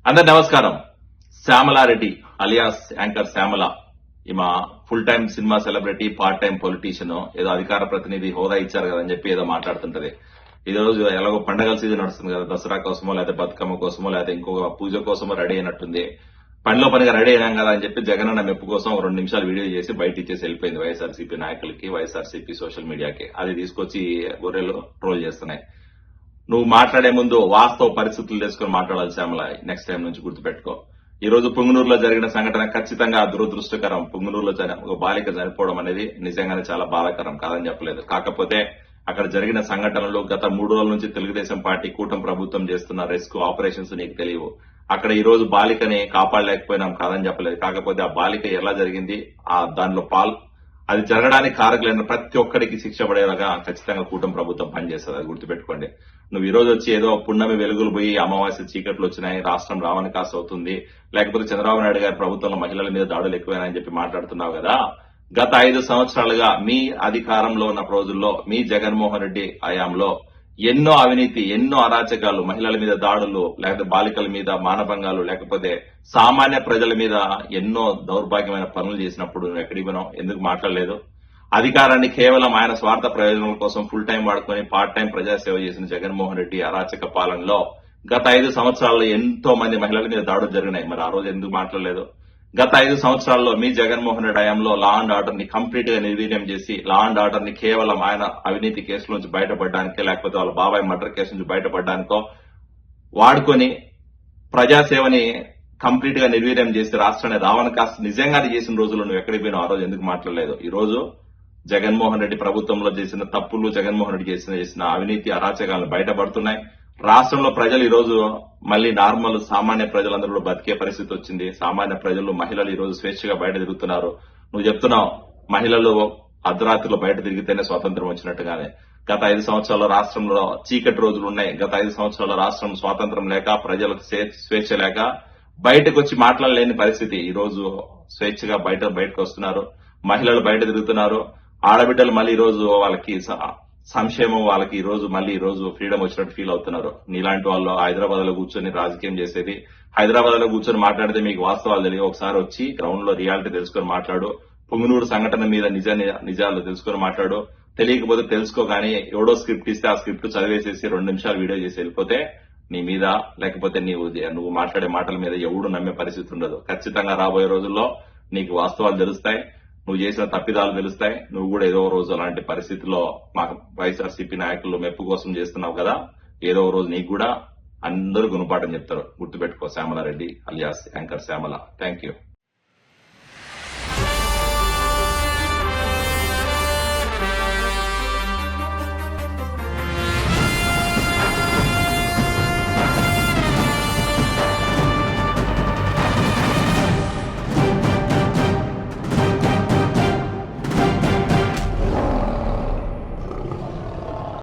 అందరు నమస్కారం. శ్యామలారెడ్డి alias anchor Shyamala ఈమె full time cinema celebrity, part time politician, ఏదో అధికార ప్రతినిధి హోదా ఇచ్చారు కదని చెప్పి ఏదో మాట్లాడుతుంటది. ఈ రోజు ఎలాగో పండగల సీజన్ నడుస్తుంది కదా, దసరా కోసమో లేకపోతే బతుకమ్మ కోసమో లేకపోతే ఇంకొక పూజ కోసమో రెడీ అయినట్టుంది. పనిలో పనిగా రెడీ అయినాం కదా అని చెప్పి జగన్ అన్న మెప్పు కోసం 2 నిమిషాలు వీడియో చేసి బయట ఇచ్చేసి వెళ్ళిపోయింది వైఎస్ఆర్సీపీ నాయకులకి, వైఎస్ఆర్సీపీ సోషల్ మీడియాకి. అది తీసుకొచ్చి గొర్రెలు ట్రోల్ చేస్తున్నాయి. నువ్వు మాట్లాడే ముందు వాస్తవ పరిస్థితులు తెలుసుకుని మాట్లాడాలి శ్యామల. నెక్స్ట్ టైం నుంచి గుర్తుపెట్టుకో. ఈ రోజు పుంగనూరులో జరిగిన సంఘటన ఖచ్చితంగా దురదృష్టకరం. పుంగనూరులో ఒక బాలిక చనిపోవడం అనేది నిజంగానే చాలా బాధాకరం, కాదని చెప్పలేదు. కాకపోతే అక్కడ జరిగిన సంఘటనలు గత 3 రోజుల నుంచి తెలుగుదేశం పార్టీ కూటమి ప్రభుత్వం చేస్తున్న రెస్క్యూ ఆపరేషన్స్ నీకు తెలియవు. అక్కడ ఈ రోజు బాలికని కాపాడలేకపోయినాం, కాదని చెప్పలేదు. కాకపోతే ఆ బాలిక ఎలా జరిగింది, దానిలో అది జరగడానికి కారకులైన ప్రతి ఒక్కరికి శిక్ష పడేలాగా ఖచ్చితంగా కూటమి ప్రభుత్వం పనిచేస్తుంది. అది గుర్తుపెట్టుకోండి. నువ్వు ఈ రోజు వచ్చి ఏదో పున్నమి వెలుగులు పోయి అమావాస్య చీకట్లు వచ్చినాయి, రాష్ట్రం రావని కాస్త అవుతుంది, లేకపోతే చంద్రబాబు నాయుడు గారి ప్రభుత్వంలో మహిళల మీద దాడులు ఎక్కువైనాయని చెప్పి మాట్లాడుతున్నావు కదా. గత 5 సంవత్సరాలుగా మీ అధికారంలో ఉన్న రోజుల్లో మీ జగన్మోహన్ రెడ్డి హయాంలో ఎన్నో అవినీతి, ఎన్నో అరాచకాలు, మహిళల మీద దాడులు, లేకపోతే బాలికల మీద మానభంగాలు, లేకపోతే సామాన్య ప్రజల మీద ఎన్నో దౌర్భాగ్యమైన పనులు చేసినప్పుడు నువ్వు ఎక్కడికి పోయినావు? ఎందుకు మాట్లాడలేదు? అధికారాన్ని కేవలం ఆయన స్వార్థ ప్రయోజనాల కోసం ఫుల్ టైం వాడుకొని పార్ట్ టైం ప్రజాసేవ చేసిన జగన్మోహన్ రెడ్డి అరాచక పాలనలో గత 5 సంవత్సరాల్లో ఎంతో మంది మహిళల మీద దాడులు జరిగినాయి. మరి ఆ రోజు ఎందుకు మాట్లాడలేదు? గత 5 సంవత్సరాల్లో మీ జగన్మోహన్ రెడ్డి హయాంలో లా అండ్ ఆర్డర్ ని కంప్లీట్ గా నిర్వీర్యం చేసి, లా అండ్ ఆర్డర్ ని కేవలం ఆయన అవినీతి కేసుల నుంచి బయటపడడానికే, లేకపోతే వాళ్ళ బాబాయ్ మర్డర్ కేసు నుంచి బయటపడడానికో వాడుకొని ప్రజాసేవని కంప్లీట్ గా నిర్వీర్యం చేసి రాష్ట్రాన్ని రావణ కాస్త నిజంగానే చేసిన రోజుల్లో నువ్వు ఎక్కడికి పోయినావు? ఆ రోజు ఎందుకు మాట్లాడలేదు? ఈ రోజు జగన్మోహన్ రెడ్డి ప్రభుత్వంలో చేసిన తప్పులు, జగన్మోహన్ రెడ్డి చేసిన అవినీతి అరాచకాలను బయటపడుతున్నాయి. రాష్ట్రంలో ప్రజలు ఈ రోజు మళ్లీ నార్మల్ సామాన్య ప్రజలందరూ కూడా బతికే పరిస్థితి వచ్చింది. సామాన్య ప్రజలు, మహిళలు ఈ రోజు స్వేచ్ఛగా బయట తిరుగుతున్నారు. నువ్వు చెప్తున్నావు మహిళలు అర్ధరాత్రిలో బయట తిరిగితేనే స్వాతంత్రం వచ్చినట్టుగానే. గత 5 సంవత్సరాల రాష్ట్రంలో చీకటి రోజులు ఉన్నాయి. గత 5 సంవత్సరాల రాష్ట్రం స్వాతంత్రం లేక, ప్రజలకు స్వేచ్ఛ లేక బయటకు వచ్చి మాట్లాడలేని పరిస్థితి. ఈ రోజు స్వేచ్ఛగా బయటకు వస్తున్నారు, మహిళలు బయట తిరుగుతున్నారు. ఆడబిడ్డలు మళ్ళీ ఈ రోజు వాళ్ళకి సంక్షేమం, వాళ్ళకి ఈ రోజు ఫ్రీడమ్ వచ్చినట్టు ఫీల్ అవుతున్నారు. నీలాంటి వాళ్ళు హైదరాబాద్ లో కూర్చొని రాజకీయం చేసేది, హైదరాబాద్ లో కూర్చొని మాట్లాడితే మీకు వాస్తవాలు తెలియదు. ఒకసారి వచ్చి గ్రౌండ్ లో రియాలిటీ తెలుసుకొని మాట్లాడు. పుంగనూరు సంఘటన మీద నిజాలు తెలుసుకొని మాట్లాడు. తెలియకపోతే తెలుసుకో, కానీ ఎవడో స్క్రిప్ట్ ఇస్తే ఆ స్క్రిప్ట్ చదివేసేసి 2 నిమిషాలు వీడియో చేసి వెళ్ళిపోతే నీ మీద, లేకపోతే నువ్వు మాట్లాడే మాటల మీద ఎవడు నమ్మే పరిస్థితి ఉండదు. ఖచ్చితంగా రాబోయే రోజుల్లో నీకు వాస్తవాలు తెలుస్తాయి, నువ్వు చేసిన తప్పిదాలు తెలుస్తాయి. నువ్వు కూడా ఏదో రోజు అలాంటి పరిస్థితిలో మా వైఎస్ఆర్సీపీ నాయకులు మెప్పు కోసం చేస్తున్నావు కదా, ఏదో రోజు నీకు కూడా అందరూ గుణపాఠం చెప్తారు. గుర్తుపెట్టుకో. Shyamala Reddy alias anchor Shyamala. Thank you.